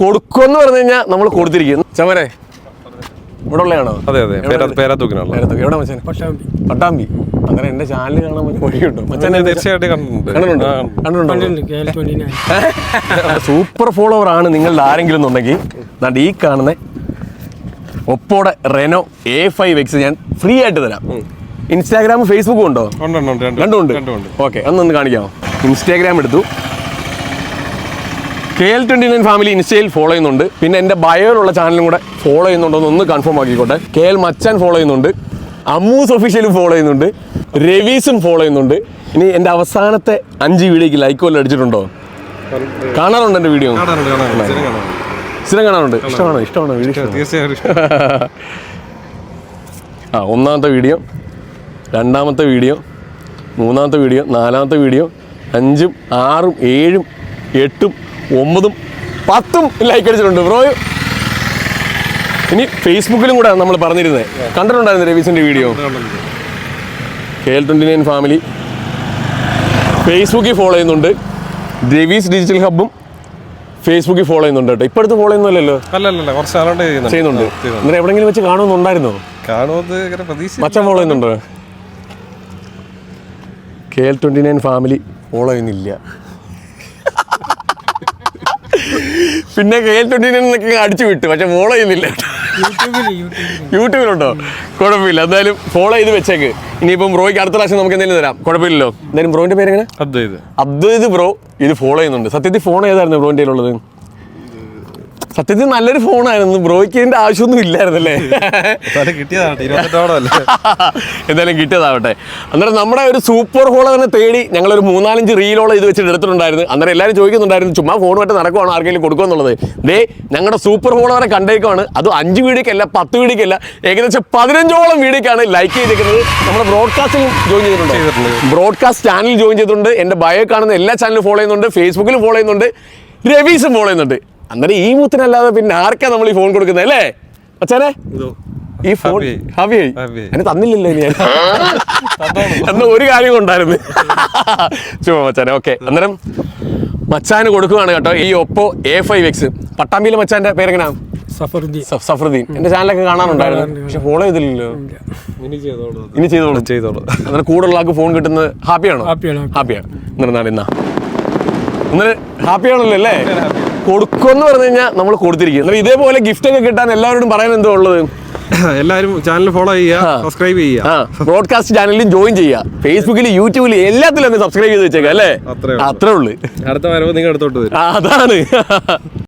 കൊടുക്കുമെന്ന് പറഞ്ഞു കഴിഞ്ഞാൽ നമ്മൾ കൊടുത്തിരിക്കും. ചമരെ ഇവിടെ ഉള്ളതാണോ? അതെ അതെ, പേരാത്തൂക്കിനാണ്. എവിടെ മച്ചാൻ? പട്ടാമ്പി. അങ്ങനെ എന്റെ ചാനൽ കാണാൻ പറ്റും വഴിയുണ്ടോ മച്ചാനെ? തീർച്ചയായിട്ടും കണ്ടിട്ടുണ്ടോ? സൂപ്പർ ഫോളോവർ ആണ് നിങ്ങളുടെ ആരെങ്കിലും എന്നുണ്ടെങ്കിൽ ഈ കാണുന്ന ഒപ്പോടെ റെനോ A5X ഞാൻ ഫ്രീ ആയിട്ട് തരാം. ഇൻസ്റ്റാഗ്രാമും ഫേസ്ബുക്കും ഉണ്ടോ? രണ്ടുമുണ്ട്. ഓക്കെ, ഒന്ന് കാണിക്കാമോ? ഇൻസ്റ്റാഗ്രാം എടുത്തു, KL29 ഫാമിലി ഇൻസ്റ്റയിൽ ഫോളോ ചെയ്യുന്നുണ്ട്. പിന്നെ എൻ്റെ ബയോയിലുള്ള ചാനലും കൂടെ ഫോളോ ചെയ്യുന്നുണ്ടോ എന്ന് കൺഫേം ആക്കിക്കോട്ടെ. KL മച്ചാൻ ഫോളോ ചെയ്യുന്നുണ്ട്, അമ്മൂസ് ഒഫീഷ്യലും ഫോളോ ചെയ്യുന്നുണ്ട്, രവീസും ഫോളോ ചെയ്യുന്നുണ്ട്. ഇനി എൻ്റെ അവസാനത്തെ 5 വീഡിയോക്ക് ലൈക്ക് വല്ലതും അടിച്ചിട്ടുണ്ടോ? കാണാറുണ്ട് എൻ്റെ വീഡിയോ? സ്ഥിരം കാണാറുണ്ട്. ഇഷ്ടമാണോ വീഡിയോ? ഒന്നാമത്തെ വീഡിയോ, രണ്ടാമത്തെ വീഡിയോ, മൂന്നാമത്തെ വീഡിയോ, നാലാമത്തെ വീഡിയോ, 5ഉം 6ഉം 7ഉം 8ഉം 9ഉം 10ഉം ലൈക്ക് അടിച്ചിട്ടുണ്ട് ബ്രോ. ഇനി ഫേസ്ബുക്കിലും കൂടെ നമ്മൾ പറഞ്ഞിരുന്നത് കണ്ടിട്ടുണ്ടായിരുന്നു രവീസിൻ്റെ വീഡിയോ. KL29 ഫാമിലി ഫേസ്ബുക്കിൽ ഫോളോ ചെയ്യുന്നുണ്ട്, രവീസ് ഡിജിറ്റൽ ഹബ്ബും ഫേസ്ബുക്കിൽ ഫോളോ ചെയ്യുന്നുണ്ട് കേട്ടോ. ഇപ്പോഴത്തെ ഫോളോ ചെയ്യുന്നില്ലല്ലോ? ചെയ്യുന്നുണ്ട്. എന്നിട്ട് എവിടെയെങ്കിലും വെച്ച് കാണുമെന്നുണ്ടായിരുന്നോ? മച്ചാൻ ഫോളോ ചെയ്യുന്നുണ്ടോ? KL29 ഫാമിലി ഫോളോ ചെയ്യുന്നില്ല. പിന്നെ KL29 അടിച്ചു വിട്ടു, പക്ഷെ ഫോളോ ചെയ്യുന്നില്ല. യൂട്യൂബിലുണ്ടോ? കുഴപ്പമില്ല, എന്തായാലും ഫോളോ ചെയ്ത് വെച്ചേക്ക്. ഇനിയിപ്പം ബ്രോയ്ക്ക് അടുത്ത പ്രാവശ്യം നമുക്ക് എന്തെങ്കിലും തരാം, കുഴപ്പമില്ലല്ലോ. എന്തായാലും ബ്രോന്റെ പേര് എങ്ങനെ? അദ്വൈത് ബ്രോ ഇത് ഫോളോ ചെയ്യുന്നുണ്ട്. സത്യത്തിൽ ഫോൺ ഏതായിരുന്നു ബ്രോന്റെ കയ്യിലുള്ളത്? സത്യത്തിൽ നല്ലൊരു ഫോണായിരുന്നു, ബ്രോയ്ക്ക് ഇതിന്റെ ആവശ്യമൊന്നും ഇല്ലായിരുന്നല്ലേ? എന്തായാലും കിട്ടിയതാവട്ടെ. അന്നേരം നമ്മുടെ ഒരു സൂപ്പർ ഫോളോവറിനെ തേടി ഞങ്ങളൊരു 3-4 റീലോളം ഇത് വെച്ചിട്ട് എടുത്തിട്ടുണ്ടായിരുന്നു. അന്നേരം എല്ലാവരും ചോദിക്കുന്നുണ്ടായിരുന്നു ചുമ്മാ ഫോണുമായിട്ട് നടക്കുവാണോ, ആർക്കെങ്കിലും കൊടുക്കുമെന്നുള്ളത്. ദേ ഞങ്ങളുടെ സൂപ്പർ ഫോളോവറെ കണ്ടേക്കുവാണ്. അത് 5 വീഡിയോക്കല്ല, 10 വീഡിയോക്കല്ല, ഏകദേശം 15ഓളം വീഡിയോക്കാണ് ലൈക്ക് ചെയ്തിരിക്കുന്നത്. നമ്മുടെ ബ്രോഡ്കാസ്റ്റിൽ ജോയിൻ ചെയ്തിട്ടുണ്ട്, ബ്രോഡ്കാസ്റ്റ് ചാനൽ ജോയിൻ ചെയ്തിട്ടുണ്ട്, എൻ്റെ ബയോ കാണുന്ന എല്ലാ ചാനലും ഫോളോ ചെയ്യുന്നുണ്ട്, ഫേസ്ബുക്കിലും ഫോളോ ചെയ്യുന്നുണ്ട്, രവീസും ഫോളോ ചെയ്യുന്നുണ്ട്. അന്നേരം ഈ മൂത്തിനല്ലാതെ പിന്നെ ആർക്കാ നമ്മൾ ഈ ഫോൺ കൊടുക്കുന്നത് അല്ലേ മച്ചാനെ? ഈ ഫോൺ ഹാപ്പിയായി എന്നെ തന്നില്ലല്ലോ ഇനി എന്ന ഒരു കാര്യം ഉണ്ടായിരുന്നു ചുമ്മാ മച്ചാനെ. ഓക്കെ, അന്നേരം മച്ചാന് കൊടുക്കുകയാണ് കേട്ടോ ഈ ഒപ്പോ A5X. പട്ടാമ്പിയിലെ മച്ചാന്റെ പേരെങ്ങനാ? സഫറുദ്ദീൻ. എന്റെ ചാനലൊക്കെ കാണാനുണ്ടായിരുന്നു, പക്ഷെ ഫോളോ ചെയ്തില്ലല്ലോ. ഇനി ചെയ്തോളൂ. അന്നേരം കൂടുതലുള്ള ആൾക്ക് ഫോൺ കിട്ടുന്നത് ഹാപ്പിയാണോ? ഹാപ്പിയാണ്. എന്നാ ഹാപ്പിയാണല്ലോ അല്ലേ? കൊടുക്കുമെന്ന് പറഞ്ഞു കഴിഞ്ഞാൽ നമ്മൾ കൊടുത്തിരിക്കും. ഇതേപോലെ ഗിഫ്റ്റ് ഒക്കെ കിട്ടാൻ എല്ലാവരോടും പറയാൻ എന്തോ ഉള്ളത്? എല്ലാവരും ചാനൽ ഫോളോ ചെയ്യുക, സബ്സ്ക്രൈബ് ചെയ്യുക, ബ്രോഡ്കാസ്റ്റ് ചാനലിലും ജോയിൻ ചെയ്യുക, ഫേസ്ബുക്കിൽ യൂട്യൂബിൽ എല്ലാത്തിലും ഒന്ന് സബ്സ്ക്രൈബ് ചെയ്ത് വെച്ചേക്കാം അല്ലേ? അത്രേ ഉള്ളൂ. അടുത്ത വരവ് നിങ്ങൾ അടുത്തോട്ട് വരും. അതാണ്